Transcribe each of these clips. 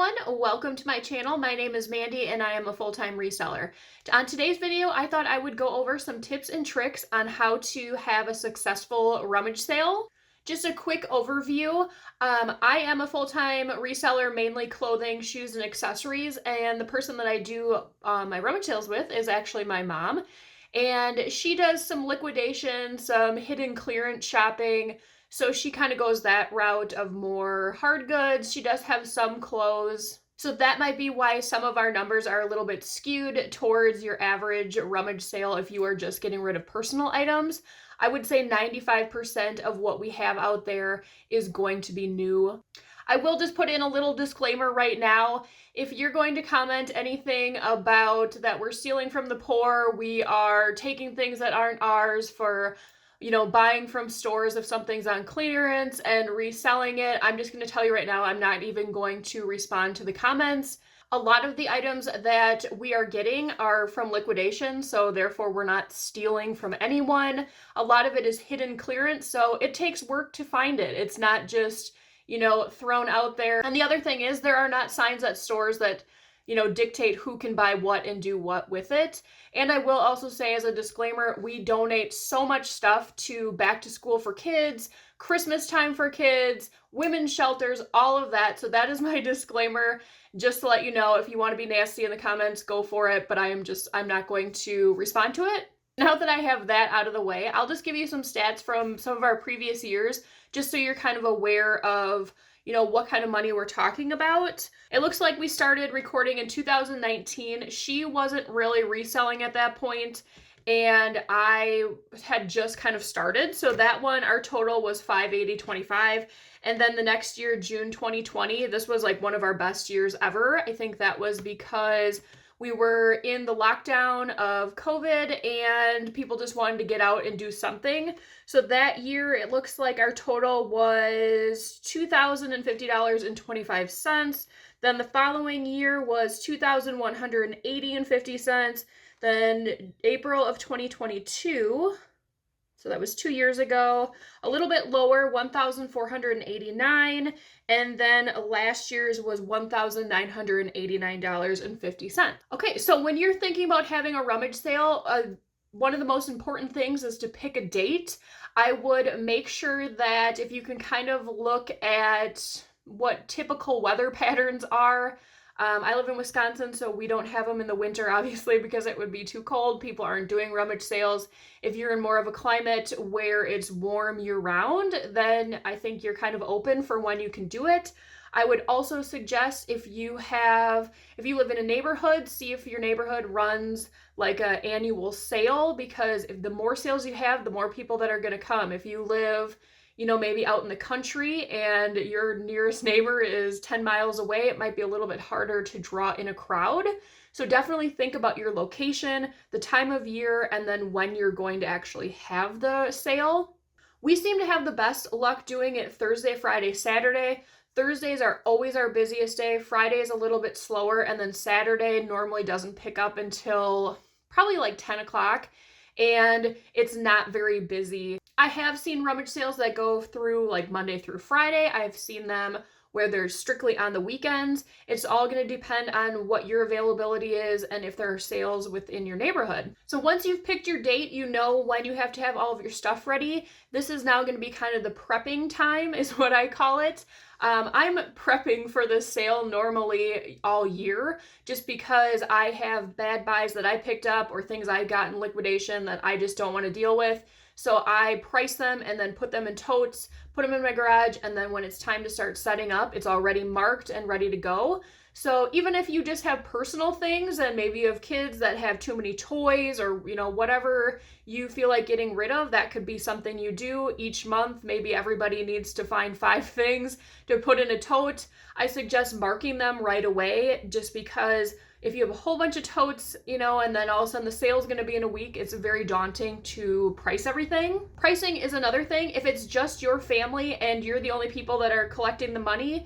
everyone, welcome to my channel. My name is Mandy and I am a full-time reseller. On today's video, I thought I would go over some tips and tricks on how to have a successful rummage sale. Just a quick overview. I am a full-time reseller, mainly clothing, shoes, and accessories, and the person that I do my rummage sales with is actually my mom. And she does some liquidation, some hidden clearance shopping, so she kind of goes that route of more hard goods. She does have some clothes. So that might be why some of our numbers are a little bit skewed towards your average rummage sale if you are just getting rid of personal items. I would say 95% of what we have out there is going to be new. I will just put in a little disclaimer right now. If you're going to comment anything about that we're stealing from the poor, we are taking things that aren't ours for buying from stores if something's on clearance and reselling it, I'm just going to tell you right now, I'm not even going to respond to the comments. A lot of the items that we are getting are from liquidation, so therefore we're not stealing from anyone. A lot of it is hidden clearance, so it takes work to find it. It's not just, thrown out there. And the other thing is there are not signs at stores that dictate who can buy what and do what with it. And I will also say as a disclaimer, we donate so much stuff to back to school for kids, Christmas time for kids, women's shelters, all of that. So that is my disclaimer, just to let you know, if you want to be nasty in the comments, go for it. But I'm not going to respond to it. Now that I have that out of the way, I'll just give you some stats from some of our previous years, just so you're kind of aware of what kind of money we're talking about. It looks like we started recording in 2019. She wasn't really reselling at that point, and I had just kind of started. So that one, our total was $580.25. And then the next year, June 2020, this was like one of our best years ever. I think that was because we were in the lockdown of COVID and people just wanted to get out and do something. So that year, it looks like our total was $2,050.25. Then the following year was $2,180.50. Then April of 2022, so that was 2 years ago, a little bit lower, $1,489, and then last year's was $1,989.50. Okay, so when you're thinking about having a rummage sale, one of the most important things is to pick a date. I would make sure that if you can kind of look at what typical weather patterns are. I live in Wisconsin, so we don't have them in the winter, obviously, because it would be too cold. People aren't doing rummage sales. If you're in more of a climate where it's warm year-round, then I think you're kind of open for when you can do it. I would also suggest if you live in a neighborhood, see if your neighborhood runs like an annual sale, because if the more sales you have, the more people that are going to come. If you live maybe out in the country and your nearest neighbor is 10 miles away, it might be a little bit harder to draw in a crowd. So definitely think about your location, the time of year, and then when you're going to actually have the sale. We seem to have the best luck doing it Thursday, Friday, Saturday. Thursdays are always our busiest day. Friday is a little bit slower, and then Saturday normally doesn't pick up until probably like 10 o'clock. And it's not very busy. I have seen rummage sales that go through like Monday through Friday. I've seen them where they're strictly on the weekends. It's all going to depend on what your availability is and if there are sales within your neighborhood. So once you've picked your date, you know when you have to have all of your stuff ready. This is now going to be kind of the prepping time, is what I call it. I'm prepping for this sale normally all year, just because I have bad buys that I picked up or things I got in liquidation that I just don't want to deal with. So I price them and then put them in totes, put them in my garage, and then when it's time to start setting up, it's already marked and ready to go. So even if you just have personal things and maybe you have kids that have too many toys or, whatever you feel like getting rid of, that could be something you do each month. Maybe everybody needs to find 5 things to put in a tote. I suggest marking them right away, just because if you have a whole bunch of totes, and then all of a sudden the sale is going to be in a week, it's very daunting to price everything. Pricing is another thing. If it's just your family and you're the only people that are collecting the money,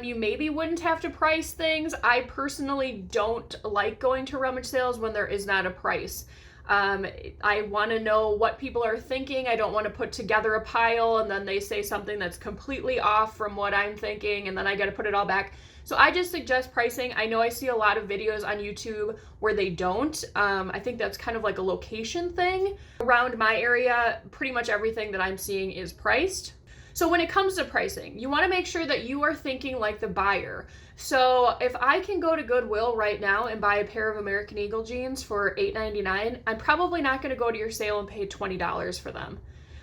you maybe wouldn't have to price things. I personally don't like going to rummage sales when there is not a price. I want to know what people are thinking. I don't want to put together a pile and then they say something that's completely off from what I'm thinking and then I got to put it all back. So I just suggest pricing. I know I see a lot of videos on YouTube where they don't. I think that's kind of like a location thing. Around my area, pretty much everything that I'm seeing is priced. So when it comes to pricing, you want to make sure that you are thinking like the buyer. So if I can go to Goodwill right now and buy a pair of American Eagle jeans for $8.99, I'm probably not going to go to your sale and pay $20 for them.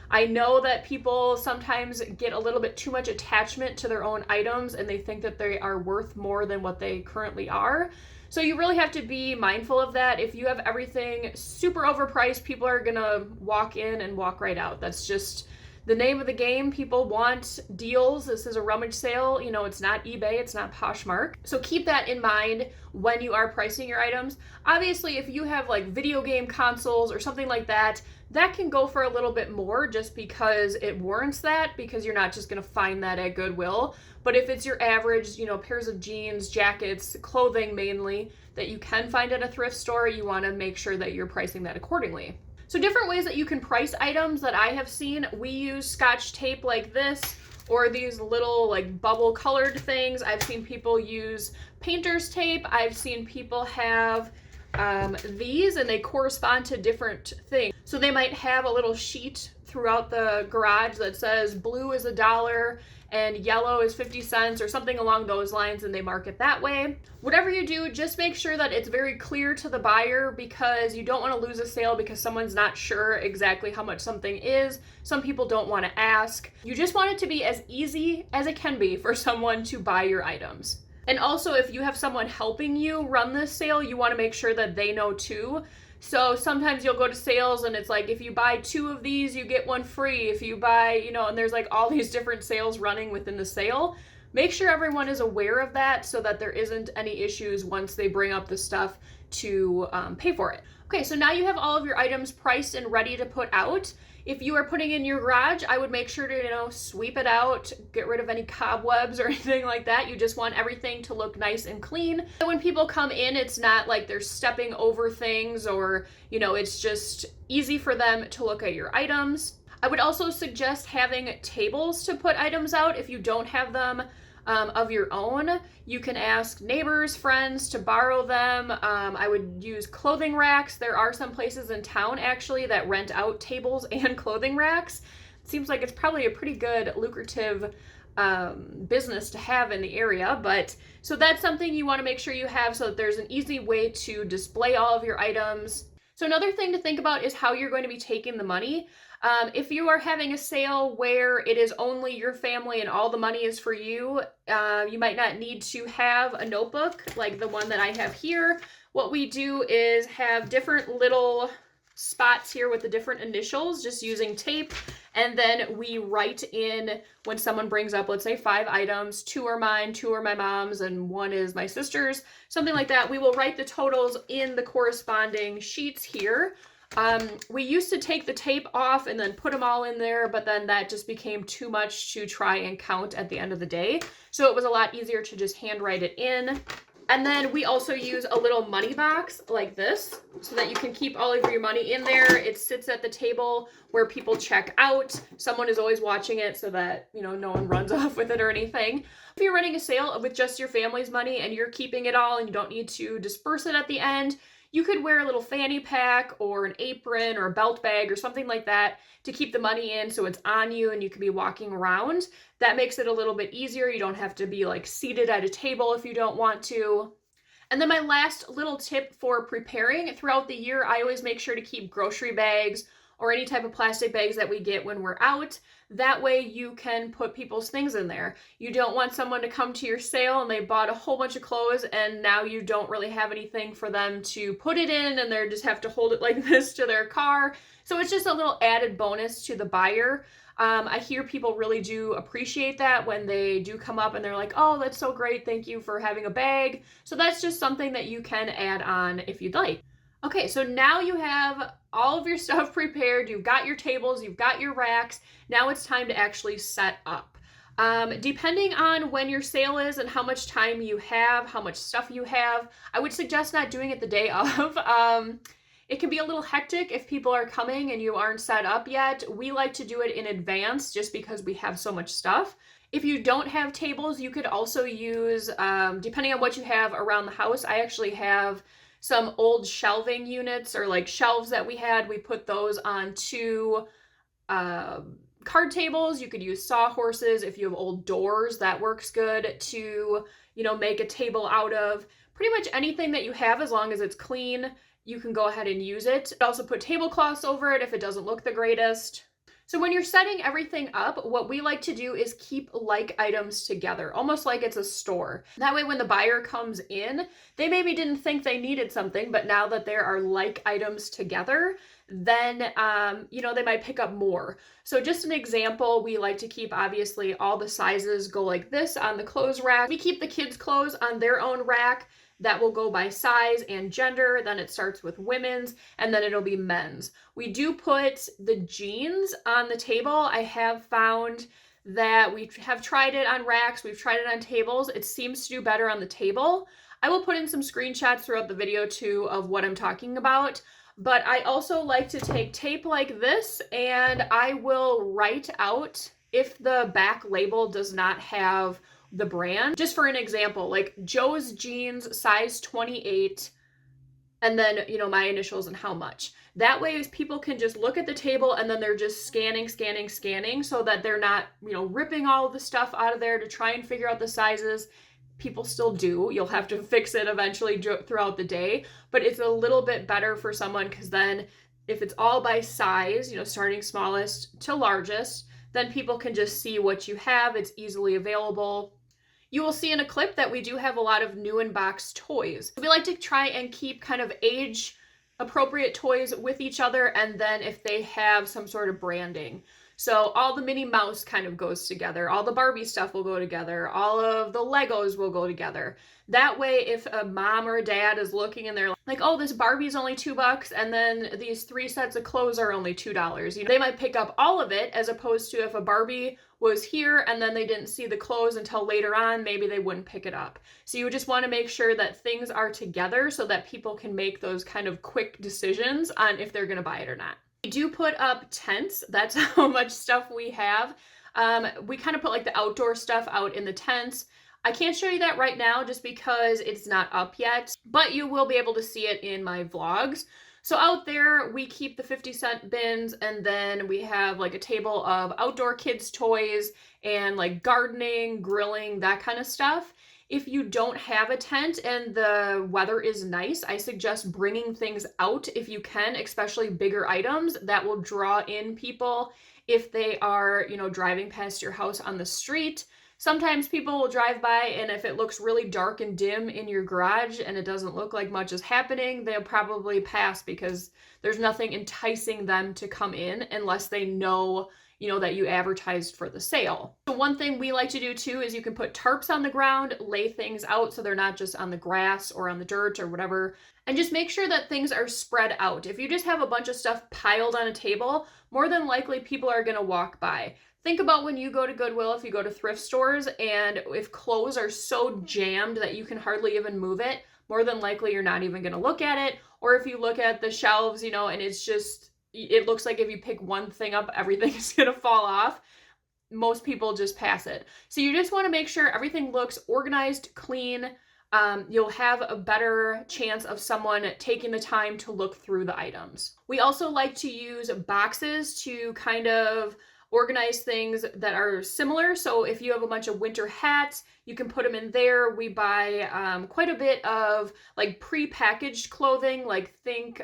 I know that people sometimes get a little bit too much attachment to their own items and they think that they are worth more than what they currently are. So you really have to be mindful of that. If you have everything super overpriced, people are going to walk in and walk right out. That's just the name of the game. People want deals. This is a rummage sale. You know, it's not eBay, it's not Poshmark. So keep that in mind when you are pricing your items. Obviously, if you have like video game consoles or something like that, that can go for a little bit more just because it warrants that, because you're not just going to find that at Goodwill. But if it's your average, you know, pairs of jeans, jackets, clothing mainly, that you can find at a thrift store, you want to make sure that you're pricing that accordingly. So different ways that you can price items that I have seen, we use Scotch tape like this, or these little like bubble colored things. I've seen people use painter's tape. I've seen people have these and they correspond to different things. So they might have a little sheet throughout the garage that says blue is $1 and yellow is 50 cents or something along those lines, and they mark it that way. Whatever you do, just make sure that it's very clear to the buyer, because you don't want to lose a sale because someone's not sure exactly how much something is. Some people don't want to ask. You just want it to be as easy as it can be for someone to buy your items. And also, if you have someone helping you run this sale, you want to make sure that they know too. So sometimes you'll go to sales and it's like, if you buy 2 of these, you get 1 free. If you buy, you know, and there's like all these different sales running within the sale. Make sure everyone is aware of that so that there isn't any issues once they bring up the stuff to pay for it. Okay, so now you have all of your items priced and ready to put out. If you are putting in your garage, I would make sure to, you know, sweep it out, get rid of any cobwebs or anything like that. You just want everything to look nice and clean. So when people come in, it's not like they're stepping over things, or, you know, it's just easy for them to look at your items. I would also suggest having tables to put items out. If you don't have them of your own, you can ask neighbors, friends to borrow them. I would use clothing racks. There are some places in town actually that rent out tables and clothing racks. It seems like it's probably a pretty good lucrative business to have in the area, but so that's something you want to make sure you have so that there's an easy way to display all of your items. So another thing to think about is how you're going to be taking the money. If you are having a sale where it is only your family and all the money is for you, you might not need to have a notebook like the one that I have here. What we do is have different little spots here with the different initials, just using tape, and then we write in when someone brings up, let's say 5 items, 2 are mine, 2 are my mom's, and 1 is my sister's, something like that. We will write the totals in the corresponding sheets here. We used to take the tape off and then put them all in there, but then that just became too much to try and count at the end of the day. So it was a lot easier to just handwrite it in. And then we also use a little money box like this so that you can keep all of your money in there. It sits at the table where people check out. Someone is always watching it so that, you know, no one runs off with it or anything. If you're running a sale with just your family's money and you're keeping it all and you don't need to disperse it at the end, you could wear a little fanny pack or an apron or a belt bag or something like that to keep the money in so it's on you and you can be walking around. That makes it a little bit easier. You don't have to be like seated at a table if you don't want to. And then my last little tip for preparing throughout the year, I always make sure to keep grocery bags or any type of plastic bags that we get when we're out. That way you can put people's things in there. You don't want someone to come to your sale and they bought a whole bunch of clothes and now you don't really have anything for them to put it in and they just have to hold it like this to their car. So it's just a little added bonus to the buyer. I hear people really do appreciate that when they do come up and they're like, oh, that's so great. Thank you for having a bag. So that's just something that you can add on if you'd like. Okay, so now you have all of your stuff prepared. You've got your tables, you've got your racks. Now it's time to actually set up. Depending on when your sale is and how much time you have, how much stuff you have, I would suggest not doing it the day of. It can be a little hectic if people are coming and you aren't set up yet. We like to do it in advance just because we have so much stuff. If you don't have tables, you could also use, depending on what you have around the house, I actually have some old shelving units or like shelves that we had. We put those on two card tables. You could use sawhorses. If you have old doors, that works good to, make a table out of. Pretty much anything that you have, as long as it's clean, you can go ahead and use it. Also put tablecloths over it if it doesn't look the greatest. So when you're setting everything up, what we like to do is keep like items together, almost like it's a store. That way when the buyer comes in, they maybe didn't think they needed something, but now that there are like items together, then, they might pick up more. So just an example, we like to keep, obviously, all the sizes go like this on the clothes rack. We keep the kids' clothes on their own rack. That will go by size and gender. Then it starts with women's, and then it'll be men's. We do put the jeans on the table. I have found that we have tried it on racks. We've tried it on tables. It seems to do better on the table. I will put in some screenshots throughout the video too of what I'm talking about. But I also like to take tape like this, and I will write out if the back label does not have the brand. Just for an example, like Joe's jeans, size 28, and then, my initials and how much. That way people can just look at the table and then they're just scanning so that they're not, ripping all of the stuff out of there to try and figure out the sizes. People still do. You'll have to fix it eventually throughout the day, but it's a little bit better for someone because then if it's all by size, starting smallest to largest, then people can just see what you have. It's easily available. You will see in a clip that we do have a lot of new in box toys. We like to try and keep kind of age appropriate toys with each other, and then if they have some sort of branding. So all the Minnie Mouse kind of goes together. All the Barbie stuff will go together. All of the Legos will go together. That way, if a mom or a dad is looking and they're like, oh, this Barbie's only $2, and then these 3 sets of clothes are only $2, they might pick up all of it, as opposed to if a Barbie was here and then they didn't see the clothes until later on, maybe they wouldn't pick it up. So you just want to make sure that things are together so that people can make those kind of quick decisions on if they're going to buy it or not. We do put up tents. That's how much stuff we have. We kind of put like the outdoor stuff out in the tents. I can't show you that right now just because it's not up yet, but you will be able to see it in my vlogs. So out there, we keep the 50-cent bins, and then we have like a table of outdoor kids' toys and like gardening, grilling, that kind of stuff. If you don't have a tent and the weather is nice, I suggest bringing things out if you can, especially bigger items that will draw in people if they are, driving past your house on the street. Sometimes people will drive by, and if it looks really dark and dim in your garage and it doesn't look like much is happening, they'll probably pass because there's nothing enticing them to come in unless they know that you advertised for the sale. So one thing we like to do too is you can put tarps on the ground, lay things out so they're not just on the grass or on the dirt or whatever, and just make sure that things are spread out. If you just have a bunch of stuff piled on a table, more than likely people are going to walk by. Think about when you go to Goodwill, if you go to thrift stores, and if clothes are so jammed that you can hardly even move it, more than likely you're not even going to look at it. Or if you look at the shelves, and it looks like if you pick one thing up, everything is going to fall off. Most people just pass it. So you just want to make sure everything looks organized, clean. You'll have a better chance of someone taking the time to look through the items. We also like to use boxes to kind of organize things that are similar. So if you have a bunch of winter hats, you can put them in there. We buy quite a bit of like pre-packaged clothing, like think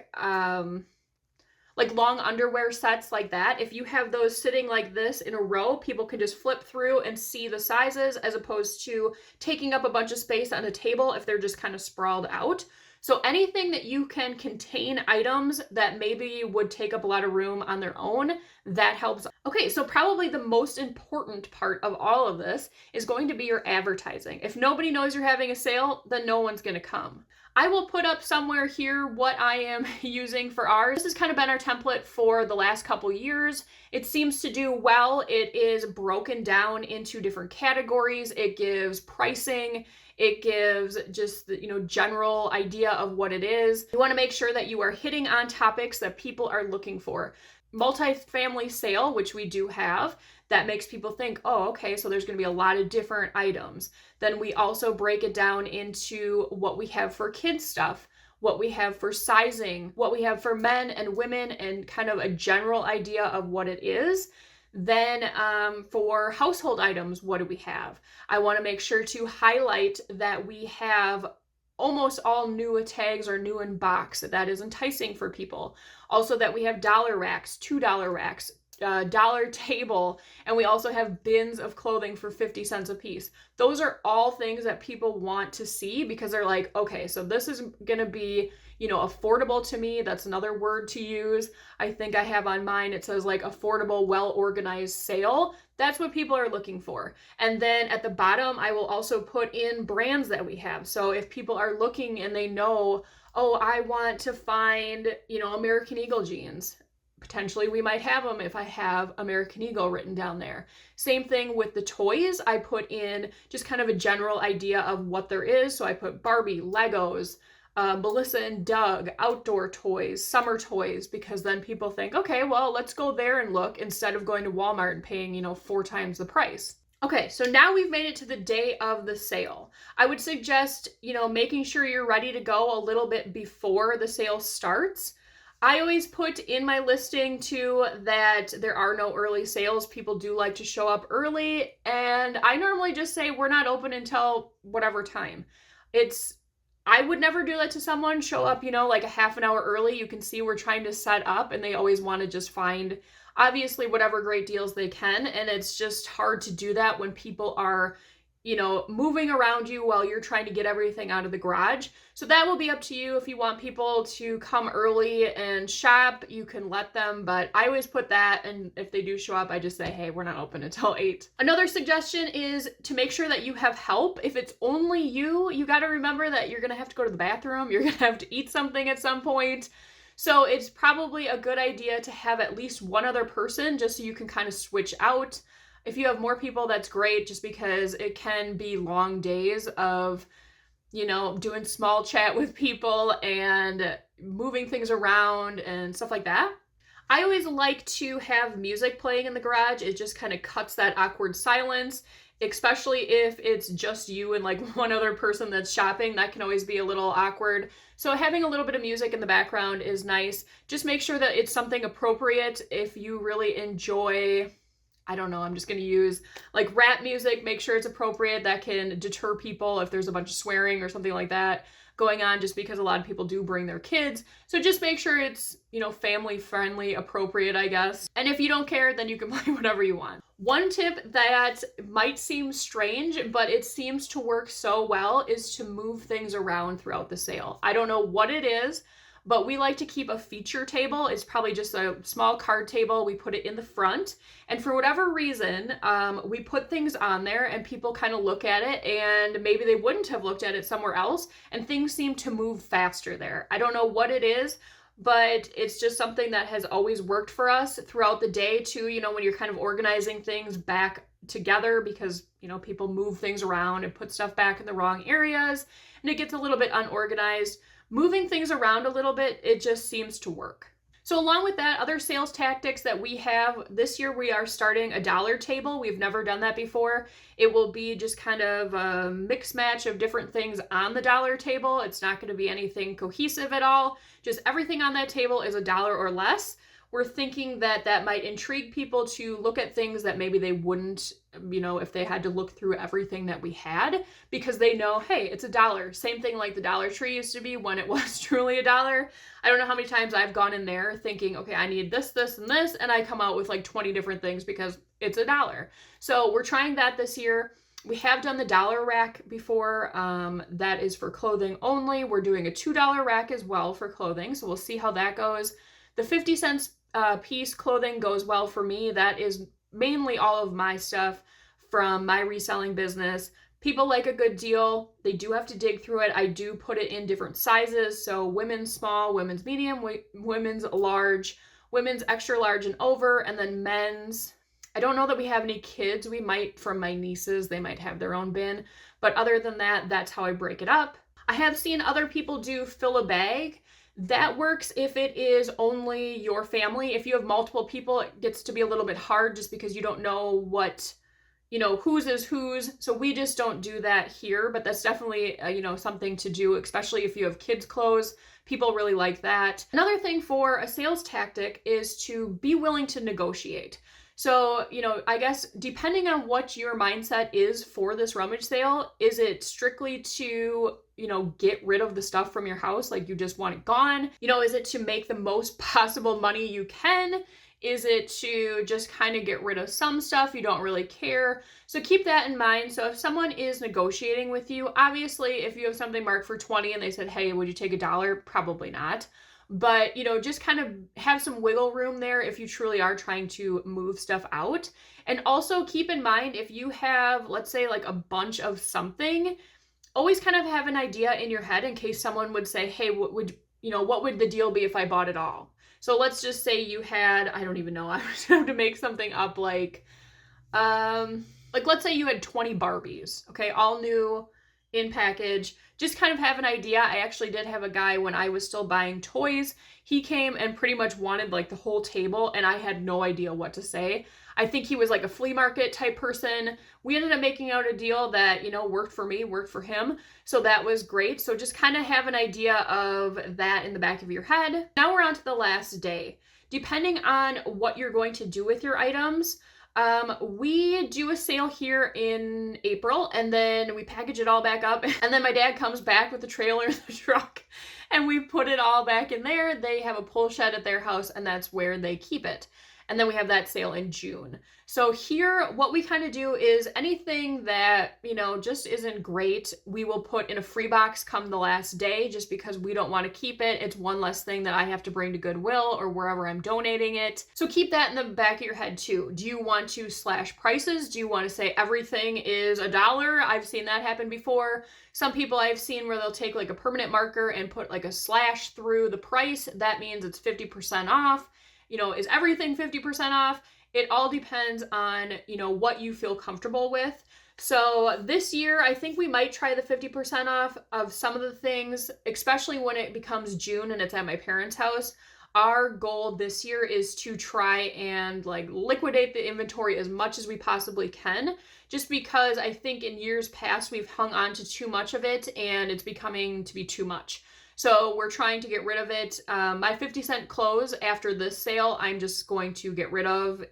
like long underwear sets like that. If you have those sitting like this in a row, people can just flip through and see the sizes as opposed to taking up a bunch of space on a table if they're just kind of sprawled out. So anything that you can contain items that maybe would take up a lot of room on their own, that helps. Okay, so probably the most important part of all of this is going to be your advertising. If nobody knows you're having a sale, then no one's going to come. I will put up somewhere here what I am using for ours. This has kind of been our template for the last couple years. It seems to do well. It is broken down into different categories. It gives pricing. It gives just the, general idea of what it is. You want to make sure that you are hitting on topics that people are looking for. Multifamily sale, which we do have, that makes people think, oh, okay, so there's going to be a lot of different items. Then we also break it down into what we have for kids stuff, what we have for sizing, what we have for men and women, and kind of a general idea of what it is. Then for household items, what do we have? I want to make sure to highlight that we have almost all new tags or new in box. That is enticing for people. Also that we have dollar racks, $2 racks, dollar table, and we also have bins of clothing for 50 cents a piece. Those are all things that people want to see because they're like, okay, so this is gonna be, affordable to me. That's another word to use. I think I have on mine, it says like affordable, well-organized sale. That's what people are looking for. And then at the bottom, I will also put in brands that we have. So if people are looking and they know, oh, I want to find, American Eagle jeans. Potentially we might have them if I have American Eagle written down there. Same thing with the toys. I put in just kind of a general idea of what there is. So I put Barbie, Legos, Melissa and Doug, outdoor toys, summer toys, because then people think, okay, well, let's go there and look instead of going to Walmart and paying, 4 times the price. Okay, so now we've made it to the day of the sale. I would suggest, making sure you're ready to go a little bit before the sale starts. I always put in my listing too that there are no early sales. People do like to show up early, and I normally just say we're not open until whatever time. I would never do that to someone, show up, like a half an hour early. You can see we're trying to set up and they always want to just find, obviously, whatever great deals they can. And it's just hard to do that when people are, moving around you while you're trying to get everything out of the garage. So that will be up to you. If you want people to come early and shop, you can let them, but I always put that, and if they do show up, I just say, hey, we're not open until 8. Another suggestion is to make sure that you have help. If it's only you got to remember that you're going to have to go to the bathroom, you're going to have to eat something at some point. So it's probably a good idea to have at least one other person just so you can kind of switch out. If you have more people, that's great, just because it can be long days of, doing small chat with people and moving things around and stuff like that. I always like to have music playing in the garage. It just kind of cuts that awkward silence, especially if it's just you and like one other person that's shopping. That can always be a little awkward. So having a little bit of music in the background is nice. Just make sure that it's something appropriate. If you really enjoy, I don't know, I'm just going to use like rap music, make sure it's appropriate. That can deter people if there's a bunch of swearing or something like that going on, just because a lot of people do bring their kids. So just make sure it's, family friendly, appropriate, I guess. And if you don't care, then you can play whatever you want. One tip that might seem strange, but it seems to work so well, is to move things around throughout the sale. I don't know what it is, but we like to keep a feature table. It's probably just a small card table. We put it in the front. And for whatever reason, we put things on there and people kind of look at it and maybe they wouldn't have looked at it somewhere else, and things seem to move faster there. I don't know what it is, but it's just something that has always worked for us throughout the day too, when you're kind of organizing things back together, because, people move things around and put stuff back in the wrong areas and it gets a little bit unorganized. Moving things around a little bit, it just seems to work. So along with that, other sales tactics that we have this year, we are starting a dollar table. We've never done that before. It will be just kind of a mix match of different things on the dollar table. It's not going to be anything cohesive at all. Just everything on that table is $1 or less. We're thinking that that might intrigue people to look at things that maybe they wouldn't, if they had to look through everything that we had, because they know, hey, it's $1. Same thing like the Dollar Tree used to be when it was truly $1. I don't know how many times I've gone in there thinking, okay, I need this, this, and this, and I come out with like 20 different things because it's $1. So we're trying that this year. We have done the dollar rack before. That is for clothing only. We're doing a $2 rack as well for clothing, so we'll see how that goes. The 50 cents piece clothing goes well for me. That is mainly all of my stuff from my reselling business, People like a good deal. They do have to dig through it. I do put it in different sizes. So women's small, women's medium, women's large, women's extra large and over, and then men's. I don't know that we have any kids. We might, from my nieces, they might have their own bin. But other than that, that's how I break it up. I have seen other people do fill a bag. That works if it is only your family. If you have multiple people, it gets to be a little bit hard just because you don't know what, whose is whose. So we just don't do that here, but that's definitely, something to do, especially if you have kids' clothes. People really like that. Another thing for a sales tactic is to be willing to negotiate. So, I guess depending on what your mindset is for this rummage sale, is it strictly to, get rid of the stuff from your house? Like you just want it gone? Is it to make the most possible money you can? Is it to just kind of get rid of some stuff you don't really care? So keep that in mind. So if someone is negotiating with you, obviously if you have something marked for 20 and they said, hey, would you take $1? Probably not. But, just kind of have some wiggle room there if you truly are trying to move stuff out. And also keep in mind, if you have, let's say, like a bunch of something, always kind of have an idea in your head in case someone would say, hey, what would the deal be if I bought it all? So let's just say you had, I don't even know, I would have to make something up like let's say you had 20 Barbies, okay, all new in package. Just kind of have an idea. I actually did have a guy when I was still buying toys. He came and pretty much wanted like the whole table and I had no idea what to say. I think he was like a flea market type person. We ended up making out a deal that, worked for me, worked for him. So that was great. So just kind of have an idea of that in the back of your head. Now we're on to the last day. Depending on what you're going to do with your items, we do a sale here in April and then we package it all back up and then my dad comes back with the trailer in the truck and we put it all back in there. They have a pull shed at their house and that's where they keep it. And then we have that sale in June. So here, what we kind of do is anything that, just isn't great, we will put in a free box come the last day just because we don't want to keep it. It's one less thing that I have to bring to Goodwill or wherever I'm donating it. So keep that in the back of your head too. Do you want to slash prices? Do you want to say everything is $1? I've seen that happen before. Some people I've seen where they'll take like a permanent marker and put like a slash through the price. That means it's 50% off. Is everything 50% off? It all depends on, what you feel comfortable with. So this year, I think we might try the 50% off of some of the things, especially when it becomes June and it's at my parents' house. Our goal this year is to try and liquidate the inventory as much as we possibly can, just because I think in years past, we've hung on to too much of it and it's becoming to be too much. So we're trying to get rid of it. My 50-cent clothes after this sale, I'm just going to get rid of.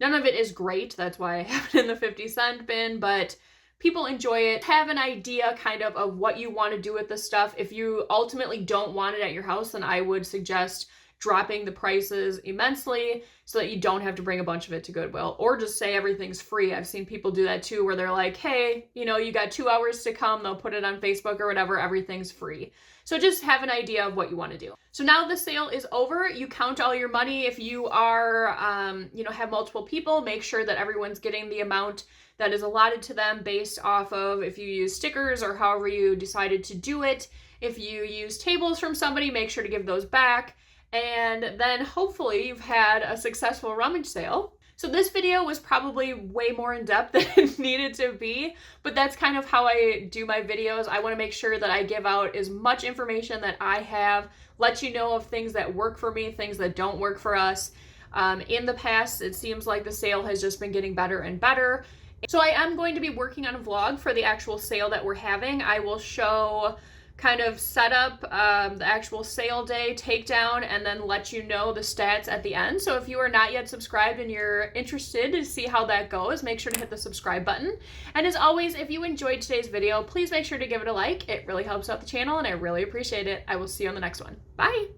None of it is great. That's why I have it in the 50-cent bin, but people enjoy it. Have an idea kind of what you want to do with the stuff. If you ultimately don't want it at your house, then I would suggest dropping the prices immensely so that you don't have to bring a bunch of it to Goodwill, or just say everything's free. I've seen people do that too, where they're like, hey, you got 2 hours to come. They'll put it on Facebook or whatever. Everything's free. So just have an idea of what you want to do. So now the sale is over. You count all your money. If you are, have multiple people, make sure that everyone's getting the amount that is allotted to them based off of if you use stickers or however you decided to do it. If you use tables from somebody, make sure to give those back. And then hopefully you've had a successful rummage sale. So this video was probably way more in depth than it needed to be, but that's kind of how I do my videos. I want to make sure that I give out as much information that I have, let you know of things that work for me, things that don't work for us. In the past, it seems like the sale has just been getting better and better. So I am going to be working on a vlog for the actual sale that we're having. I will show kind of set up the actual sale day takedown and then let you know the stats at the end. So if you are not yet subscribed and you're interested to see how that goes, make sure to hit the subscribe button. And as always, if you enjoyed today's video, please make sure to give it a like. It really helps out the channel and I really appreciate it. I will see you on the next one. Bye.